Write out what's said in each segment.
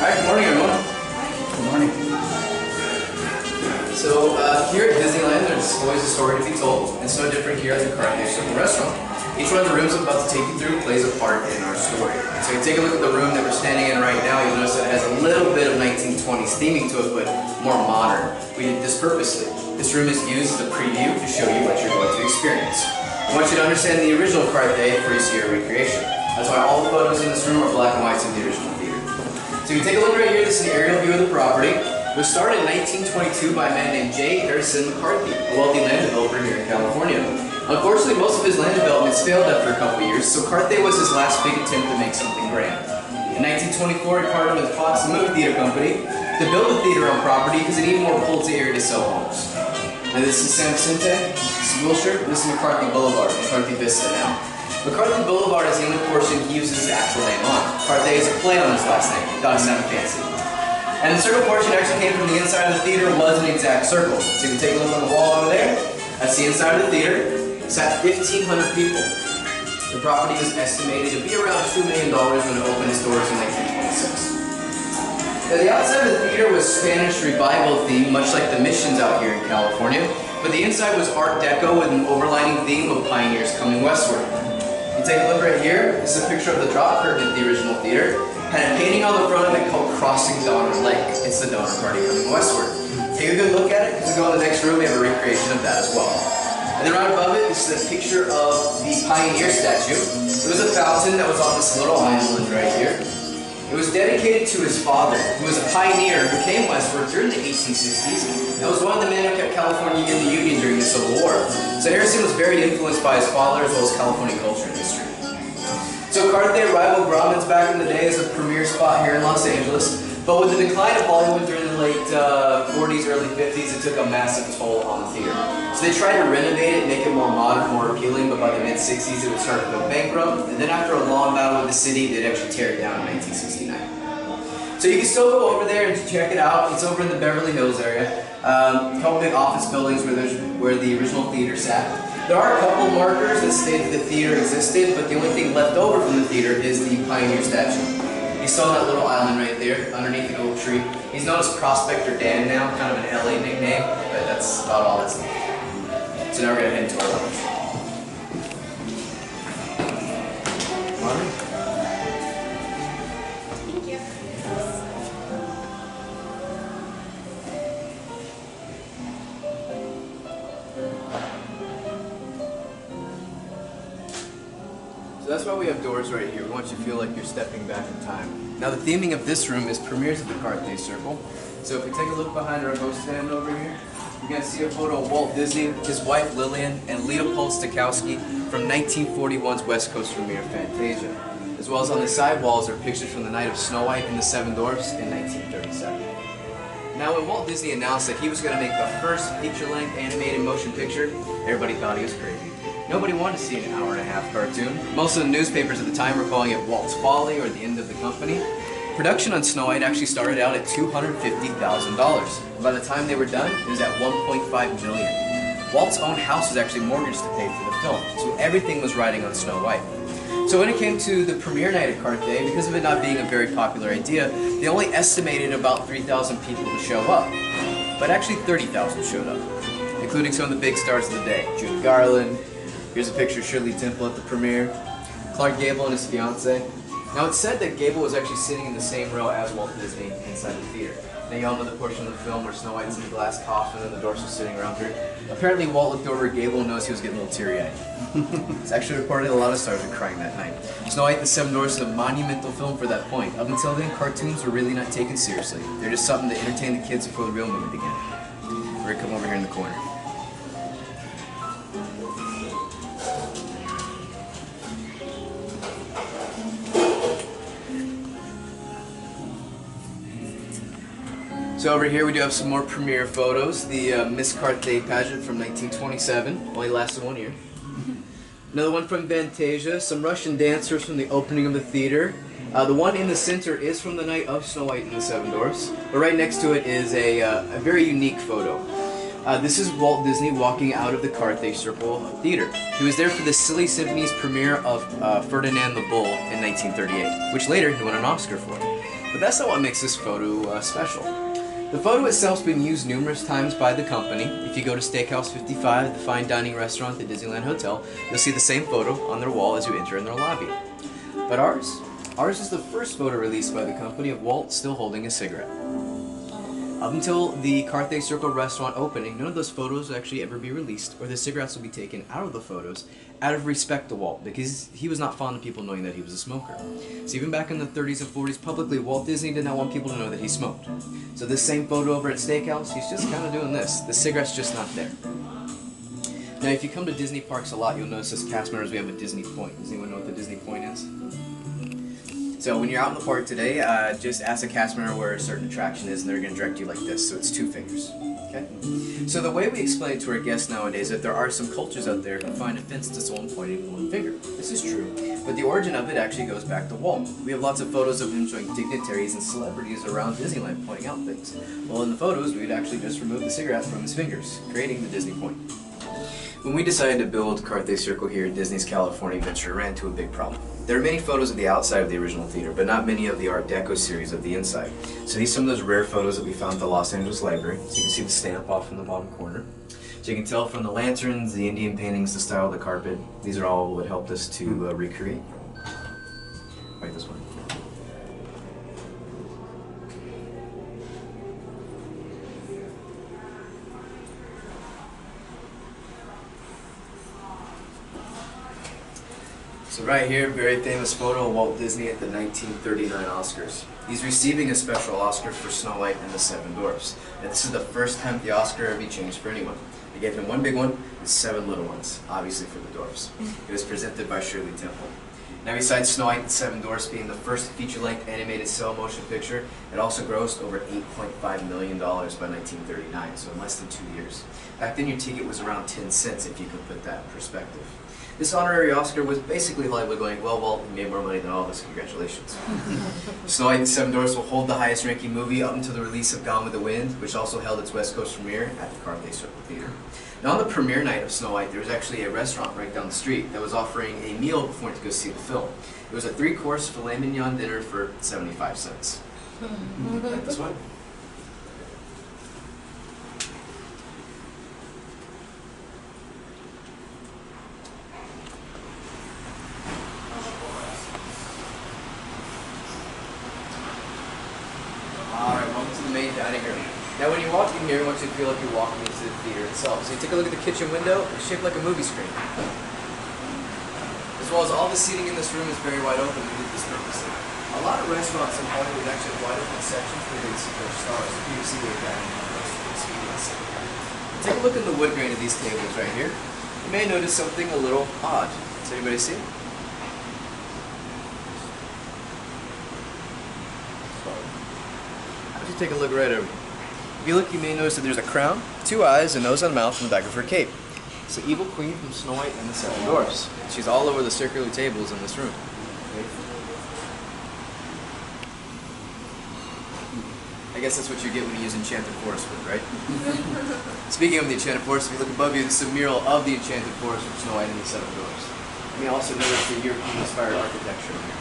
Hi, good morning everyone. Good morning. So here at Disneyland there's always a story to be told. It's no different here at the Carthay Circle Restaurant. Each one of the rooms I'm about to take you through plays a part in our story. So you take a look at the room that we're standing in right now, you'll notice that it has a little bit of 1920s theming to it, but more modern. We did this purposely. This room is used as a preview to show you what you're going to experience. I want you to understand the original Carthay before you see our recreation. That's why all the photos in this room are black and whites in the original theater. So you take a look right here, this is an aerial view of the property. It was started in 1922 by a man named J. Harrison McCarthy, a wealthy land developer here in California. Unfortunately, most of his land developments failed after a couple years, so Carthay was his last big attempt to make something grand. In 1924, he partnered with Fox Movie Theater Company to build a theater on property because it needed more pull-to area to sell homes. And this is San Vicente, this is Wilshire, this is McCarthy Boulevard, McCarthy Vista now. McCarthy Boulevard is the only portion he uses his actual name on. Carthay is a play on his last name, thought it sounded fancy. And the circle portion actually came from the inside of the theater, was an exact circle. So you can take a look on the wall over there, that's the inside of the theater. It sat 1,500 people. The property was estimated to be around $2 million when it opened its doors in 1926. Now the outside of the theater was Spanish Revival theme, much like the missions out here in California, but the inside was Art Deco with an overlining theme of pioneers coming westward. You take a look right here, this is a picture of the drop curtain at the original theater. Had a painting on the front of it called Crossing Donner Lake. It's the Donner Party coming westward. Take a good look at it, because we go in the next room, we have a recreation of that as well. And then right above it, this is a picture of the Pioneer statue. It was a fountain that was on this little island right here. It was dedicated to his father, who was a pioneer who came westward during the 1860s and was one of the men who kept California in the Union during the Civil War. So Harrison was very influenced by his father as well as California culture and history. So Carthay rivaled Grauman's back in the day as a premier spot here in Los Angeles, but with the decline of Hollywood during the late 40s, early 50s, it took a massive toll on the theater. So they tried to renovate it, make it more modern, more appealing, but by the mid-60s it would start to go bankrupt, and then after a long battle with the city, they'd actually tear it down in 1969. So you can still go over there and check it out. It's over in the Beverly Hills area. A couple big office buildings where the original theater sat. There are a couple markers that state that the theater existed, but the only thing left over from the theater is the Pioneer statue. He's still on that little island right there, underneath the oak tree. He's known as Prospector Dan now, kind of an LA nickname, but that's about all that's left. So now we're going to head into our lunch. Thank you. So that's why we have doors right here. We want you to feel like you're stepping back in time. Now the theming of this room is premieres of the Carthay Circle. So if we take a look behind our host stand over here, you're going to see a photo of Walt Disney, his wife Lillian, and Leopold Stokowski from 1941's West Coast premiere Fantasia. As well as on the side walls are pictures from the night of Snow White and the Seven Dwarfs in 1937. Now when Walt Disney announced that he was going to make the first feature-length animated motion picture, everybody thought he was crazy. Nobody wanted to see an hour-and-a-half cartoon. Most of the newspapers at the time were calling it Walt's Folly or the end of the company. Production on Snow White actually started out at $250,000. By the time they were done, it was at $1.5 million. Walt's own house was actually mortgaged to pay for the film, so everything was riding on Snow White. So when it came to the premiere night at Carthay, because of it not being a very popular idea, they only estimated about 3,000 people to show up. But actually 30,000 showed up, including some of the big stars of the day. Judy Garland. Here's a picture of Shirley Temple at the premiere. Clark Gable and his fiancée. Now it's said that Gable was actually sitting in the same row as Walt Disney inside the theater. Now you all know the portion of the film where Snow White's in the glass coffin and the Dwarfs are sitting around her. Apparently Walt looked over at Gable and noticed he was getting a little teary-eyed. It's actually reported a lot of stars were crying that night. Snow White and the Seven Dwarfs is a monumental film for that point. Up until then, cartoons were really not taken seriously. They're just something to entertain the kids before the real movie began. We're gonna come over here in the corner. So over here we do have some more premiere photos. The Miss Carthay pageant from 1927, only lasted 1 year. Another one from Fantasia, some Russian dancers from the opening of the theater. The one in the center is from the night of Snow White and the Seven Dwarfs, but right next to it is a very unique photo. This is Walt Disney walking out of the Carthay Circle Theater. He was there for the Silly Symphony's premiere of Ferdinand the Bull in 1938, which later he won an Oscar for. But that's not what makes this photo special. The photo itself's been used numerous times by the company. If you go to Steakhouse 55, the fine dining restaurant at the Disneyland Hotel, you'll see the same photo on their wall as you enter in their lobby. But ours is the first photo released by the company of Walt still holding a cigarette. Up until the Carthay Circle Restaurant opening, none of those photos will actually ever be released, or the cigarettes will be taken out of the photos out of respect to Walt, because he was not fond of people knowing that he was a smoker. So even back in the 30s and 40s, publicly, Walt Disney did not want people to know that he smoked. So this same photo over at Steakhouse, he's just kind of doing this. The cigarette's just not there. Now, if you come to Disney parks a lot, you'll notice as cast members we have a Disney point. Does anyone know what the Disney point is? So when you're out in the park today, just ask a cast member where a certain attraction is and they're going to direct you like this. So it's 2 fingers. Okay? So the way we explain it to our guests nowadays is that there are some cultures out there who find offense to someone pointing with 1 finger. This is true, but the origin of it actually goes back to Walt. We have lots of photos of him showing dignitaries and celebrities around Disneyland pointing out things. Well, in the photos, we would actually just remove the cigarette from his fingers, creating the Disney point. When we decided to build Carthay Circle here at Disney's California Adventure, ran into a big problem. There are many photos of the outside of the original theater, but not many of the Art Deco series of the inside. So these are some of those rare photos that we found at the Los Angeles Library. So you can see the stamp off in the bottom corner. So you can tell from the lanterns, the Indian paintings, the style of the carpet, these are all what helped us to recreate. Right, this one. So right here, very famous photo of Walt Disney at the 1939 Oscars. He's receiving a special Oscar for Snow White and the 7 Dwarfs. And this is the first time the Oscar ever be changed for anyone. They gave him 1 big one and 7 little ones, obviously for the Dwarfs. It was presented by Shirley Temple. Now besides Snow White and the 7 Dwarfs being the first feature-length animated cell-motion picture, it also grossed over $8.5 million by 1939, so in less than 2 years. Back then your ticket was around 10 cents if you could put that in perspective. This honorary Oscar was basically Hollywood going, well, Walt, you made more money than all of us, congratulations. Snow White and the 7 Dwarfs will hold the highest ranking movie up until the release of Gone with the Wind, which also held its West Coast premiere at the Carthay Circle Theater. Now on the premiere night of Snow White, there was actually a restaurant right down the street that was offering a meal before you went to go see the film. It was a 3-course filet mignon dinner for 75 cents. Like this one. Alright, welcome to the main dining room. Now when you walk in here, I want you to feel like you're walking into the theater itself. So you take a look at the kitchen window, it's shaped like a movie screen. As well as all the seating in this room is very wide open. We did this purposely. A lot of restaurants in Hollywood actually have wide open sections where they see their stars. If you see the dining experience. Take a look at the wood grain of these tables right here. You may notice something a little odd. Does anybody see? Take a look right over. If you look, you may notice that there's a crown, 2 eyes, a nose and a mouth, and the back of her cape. It's the evil queen from Snow White and the 7 Dwarfs. She's all over the circular tables in this room. I guess that's what you get when you use Enchanted Forest wood, right? Speaking of the Enchanted Forest, if you look above you, this is a mural of the Enchanted Forest from Snow White and the 7 Dwarfs. You may also notice the European-inspired architecture in here.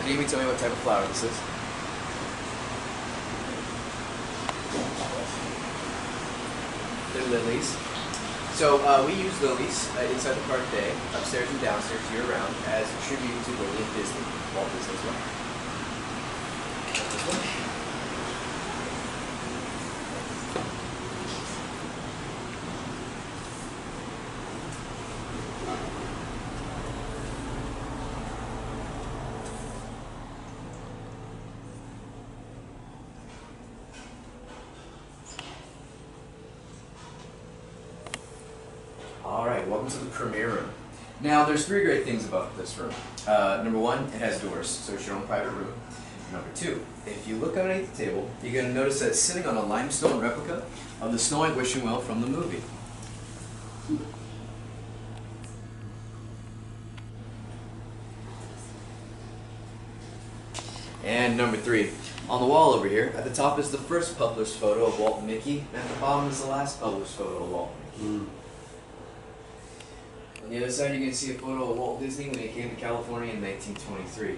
Can you tell me what type of flower this is? They're lilies. So we use lilies inside the Carthay, upstairs and downstairs year-round, as a tribute to Lily and Disney, Walt Disney's wife. This one. Alright, welcome to the premiere room. Now, there's 3 great things about this room. Number 1, it has doors, so it's your own private room. Number 2, if you look underneath the table, you're going to notice that it's sitting on a limestone replica of the Snow White wishing well from the movie. And number 3, on the wall over here, at the top is the first published photo of Walt and Mickey, and at the bottom is the last published photo of Walt and Mickey. On the other side, you can see a photo of Walt Disney when he came to California in 1923.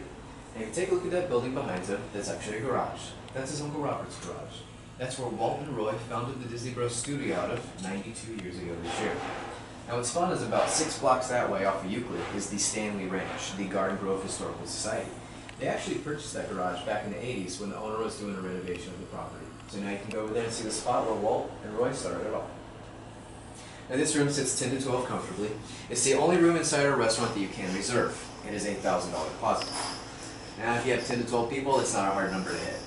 And if you take a look at that building behind him, that's actually a garage. That's his Uncle Robert's garage. That's where Walt and Roy founded the Disney Bros studio out of 92 years ago this year. Now what's fun is about 6 blocks that way off of Euclid is the Stanley Ranch, the Garden Grove Historical Society. They actually purchased that garage back in the 80s when the owner was doing a renovation of the property. So now you can go over there and see the spot where Walt and Roy started it all. Now this room sits 10 to 12 comfortably. It's the only room inside our restaurant that you can reserve. It is $8,000 deposit. Now if you have 10 to 12 people, it's not a hard number to hit.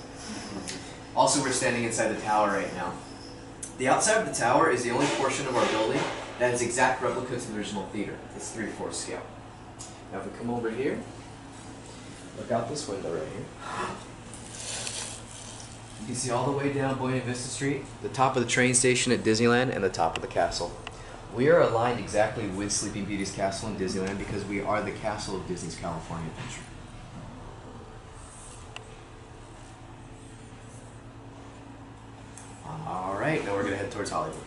Also, we're standing inside the tower right now. The outside of the tower is the only portion of our building that is exact replica to the original theater. It's 3/4 scale. Now if we come over here, look out this window right here. You can see all the way down Buena Vista Street, the top of the train station at Disneyland, and the top of the castle. We are aligned exactly with Sleeping Beauty's castle in Disneyland because we are the castle of Disney's California Adventure. Alright, now we're going to head towards Hollywood.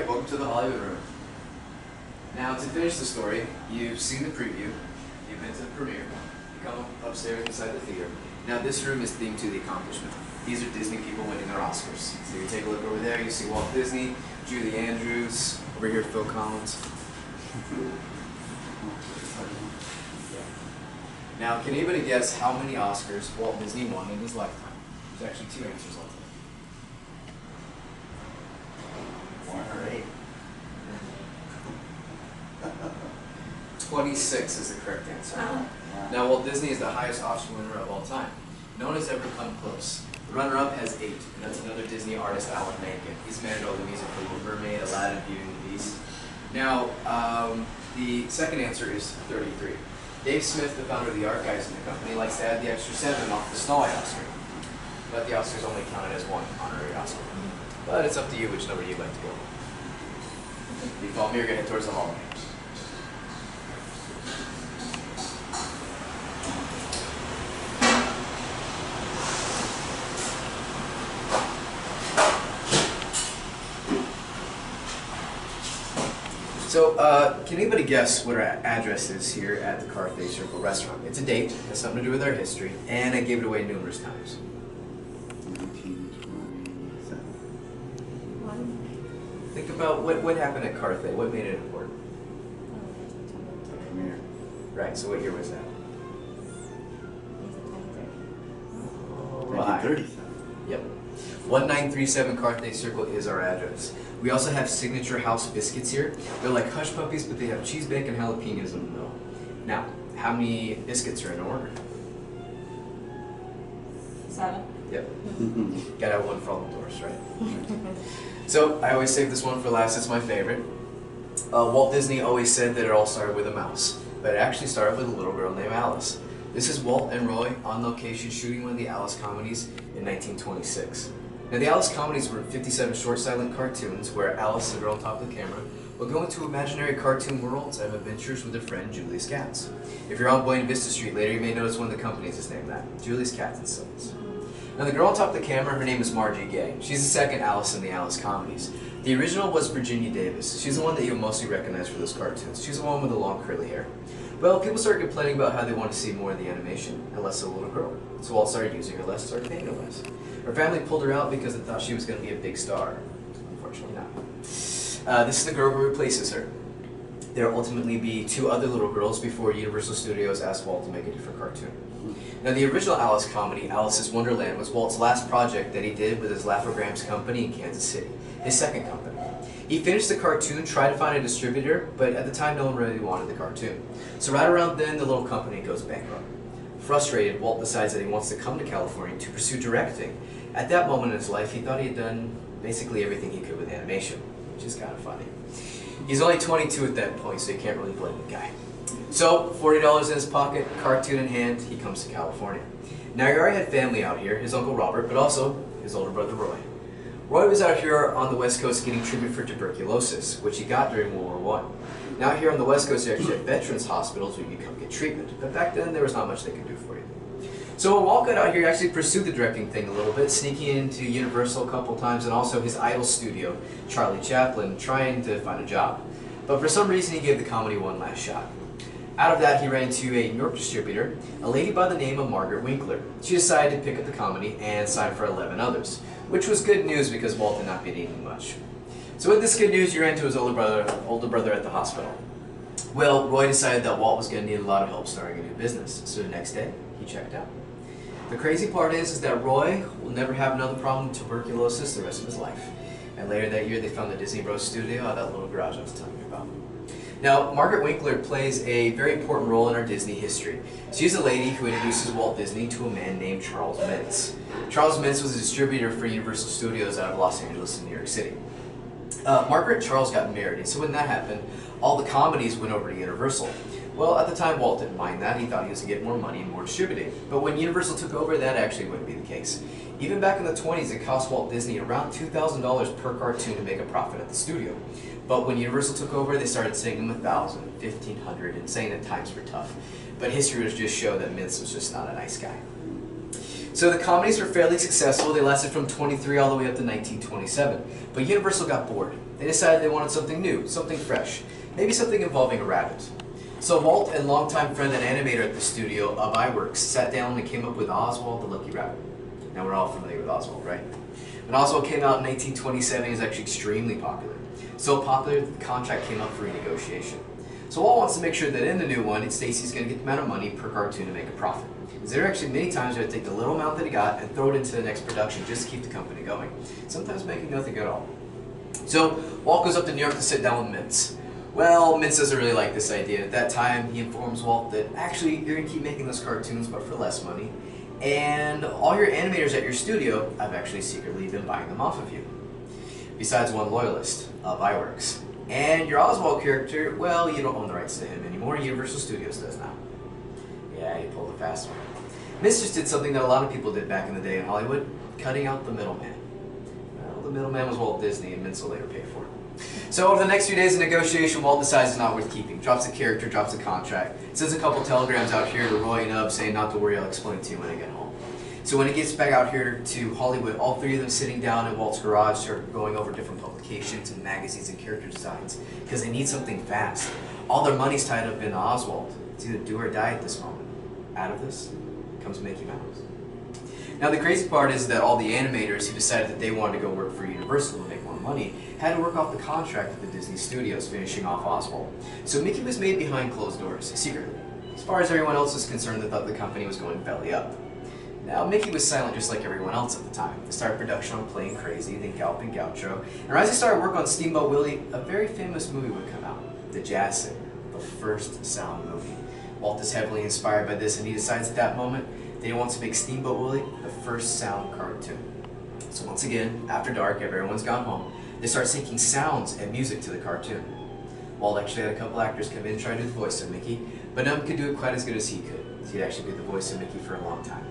Welcome to the Hollywood room. Now to finish the story, you've seen the preview, you've been to the premiere, you come upstairs inside the theater. Now this room is themed to the accomplishment. These are Disney people winning their Oscars. So you take a look over there, you see Walt Disney, Julie Andrews, over here Phil Collins. Now can anybody guess how many Oscars Walt Disney won in his lifetime? There's actually 2 answers left. 1 or 8. 26 is the correct answer. Now Walt Disney is the highest Oscar winner of all time. No one has ever come close. The runner-up has 8, and that's another Disney artist, Alan Menken. He's managed all the music for Little Mermaid, Aladdin, Beauty and the Beast. Now, the second answer is 33. Dave Smith, the founder of the archives in the company, likes to add the extra 7 off the Snowy Oscar. But the Oscar's only counted as 1 honorary Oscar. But it's up to you which number you'd like to go. If you follow me, you're going to head towards the hall. So, can anybody guess what our address is here at the Carthay Circle Restaurant? It's a date, it has something to do with our history, and I gave it away numerous times. 1927. Think about what happened at Carthay, what made it important? Premiere. Right, so what year was that? 1937. Yep. 1937 Carthay Circle is our address. We also have signature house biscuits here. They're like hush puppies, but they have cheese, bacon, jalapenos in the middle. Now, how many biscuits are in order? 7. Yep. Gotta have one for all the doors, right? So, I always save this one for last, it's my favorite. Walt Disney always said that it all started with a mouse, but it actually started with a little girl named Alice. This is Walt and Roy on location shooting one of the Alice comedies in 1926. Now the Alice comedies were 57 short silent cartoons where Alice, the girl on top of the camera, will go into imaginary cartoon worlds and have adventures with her friend Julie's Cats. If you're on Buena Vista Street later, you may notice one of the companies is named that, Julie's Cats and Sons. Now the girl on top of the camera, her name is Margie Gay. She's the second Alice in the Alice comedies. The original was Virginia Davis. She's the one that you'll mostly recognize for those cartoons. She's the one with the long curly hair. Well, people started complaining about how they want to see more of the animation and less of the little girl. So Walt started using her less, started paying her less. Her family pulled her out because they thought she was going to be a big star. Unfortunately not. This is the girl who replaces her. there will ultimately be 2 other little girls before Universal Studios asked Walt to make a different cartoon. Now, the original Alice comedy, Alice's Wonderland, was Walt's last project that he did with his Laugh-O-Grams company in Kansas City, his second company. He finished the cartoon, tried to find a distributor, but at the time no one really wanted the cartoon. So right around then, the little company goes bankrupt. Frustrated, Walt decides that he wants to come to California to pursue directing. At that moment in his life, he thought he had done basically everything he could with animation, which is kind of funny. He's only 22 at that point, so you can't really blame the guy. So, $40 in his pocket, cartoon in hand, he comes to California. Now, he already had family out here, his Uncle Robert, but also his older brother Roy. Roy was out here on the West Coast getting treatment for tuberculosis, which he got during World War I. Now, here on the West Coast, they actually had veterans hospitals where you could come get treatment, but back then, there was not much they could do for you. So when Walt got out here, he actually pursued the directing thing a little bit, sneaking into Universal a couple times, and also his idol studio, Charlie Chaplin, trying to find a job. But for some reason, he gave the comedy one last shot. Out of that, he ran into a New York distributor, a lady by the name of Margaret Winkler. She decided to pick up the comedy and sign for 11 others, which was good news because Walt had not been eating much. So with this good news, he ran to his older brother at the hospital. Well, Roy decided that Walt was going to need a lot of help starting a new business, so the next day, he checked out. The crazy part is that Roy will never have another problem with tuberculosis the rest of his life. And later that year, they found the Disney Bros studio out of that little garage I was telling you about. Now, Margaret Winkler plays a very important role in our Disney history. She's a lady who introduces Walt Disney to a man named Charles Mintz. Charles Mintz was a distributor for Universal Studios out of Los Angeles and New York City. Margaret and Charles got married, and so when that happened, all the comedies went over to Universal. Well, at the time, Walt didn't mind that. He thought he was going to get more money and more distributing. But when Universal took over, that actually wouldn't be the case. Even back in the 20s, it cost Walt Disney around $2,000 per cartoon to make a profit at the studio. But when Universal took over, they started saying him $1,000, $1,500, and saying that times were tough. But history would just show that Mintz was just not a nice guy. So the comedies were fairly successful. They lasted from 23 all the way up to 1927. But Universal got bored. They decided they wanted something new, something fresh, maybe something involving a rabbit. So Walt and longtime friend and animator at the studio of iWorks sat down and came up with Oswald the Lucky Rabbit. Now we're all familiar with Oswald, right? When Oswald came out in 1927, he was actually extremely popular. So popular that the contract came up for renegotiation. So Walt wants to make sure that in the new one, Stacy's going to get the amount of money per cartoon to make a profit. Because there are actually many times where they take the little amount that he got and throw it into the next production just to keep the company going. Sometimes making nothing at all. So Walt goes up to New York to sit down with Mintz. Well, Mintz doesn't really like this idea. At that time, he informs Walt that actually you're going to keep making those cartoons but for less money. And all your animators at your studio, I've actually secretly been buying them off of you. Besides one loyalist of iWorks. And your Oswald character, well, you don't own the rights to him anymore. Universal Studios does now. Yeah, you pulled a fast one. Mintz just did something that a lot of people did back in the day in Hollywood, cutting out the middleman. Well, the middleman was Walt Disney, and Mintz will later pay for it. So over the next few days of negotiation, Walt decides it's not worth keeping. Drops the character, drops the contract. Sends a couple telegrams out here to Roy and Ub saying not to worry, I'll explain it to you when I get home. So when he gets back out here to Hollywood, all 3 of them sitting down in Walt's garage start going over different publications and magazines and character designs because they need something fast. All their money's tied up in Oswald. It's either do or die at this moment. Out of this comes Mickey Mouse. Now the crazy part is that all the animators who decided that they wanted to go work for Universal to make more money had to work off the contract at the Disney Studios, finishing off Oswald. So Mickey was made behind closed doors, secretly. As far as everyone else was concerned, they thought the company was going belly up. Now, Mickey was silent just like everyone else at the time. They started production on Playing Crazy, then Galloping Gaucho, and as they started work on Steamboat Willie, a very famous movie would come out, The Jazz Singer, the first sound movie. Walt is heavily inspired by this, and he decides at that moment that he wants to make Steamboat Willie the first sound cartoon. So once again, after dark, after everyone's gone home, they start syncing sounds and music to the cartoon. Walt actually had a couple actors come in and try to do the voice of Mickey, but none could do it quite as good as he could. He'd actually did the voice of Mickey for a long time.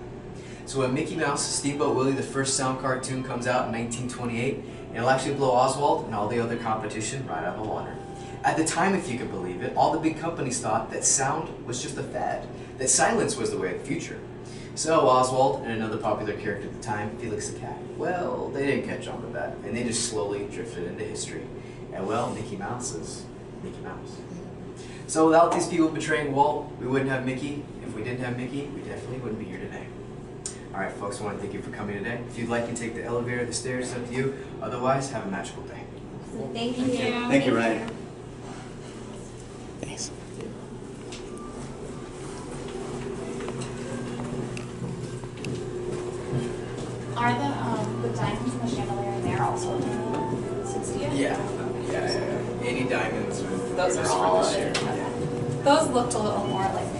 So when Mickey Mouse, Steamboat Willie, the first sound cartoon, comes out in 1928, it'll actually blow Oswald and all the other competition right out of the water. At the time, if you could believe it, all the big companies thought that sound was just a fad, that silence was the way of the future. So Oswald and another popular character at the time, Felix the Cat, well, they didn't catch on to that, and they just slowly drifted into history. And well, Mickey Mouse is Mickey Mouse. So without these people betraying Walt, we wouldn't have Mickey. If we didn't have Mickey, we definitely wouldn't be here today. Alright folks, I want to thank you for coming today. If you'd like, you can take the elevator, the stairs, it's up to you. Otherwise, have a magical day. Thank you. Thank you, Ryan. Thanks. Are the diamonds in the chandelier in there also original 60th? Yeah. Any diamonds? Those are all. Those looked a little more like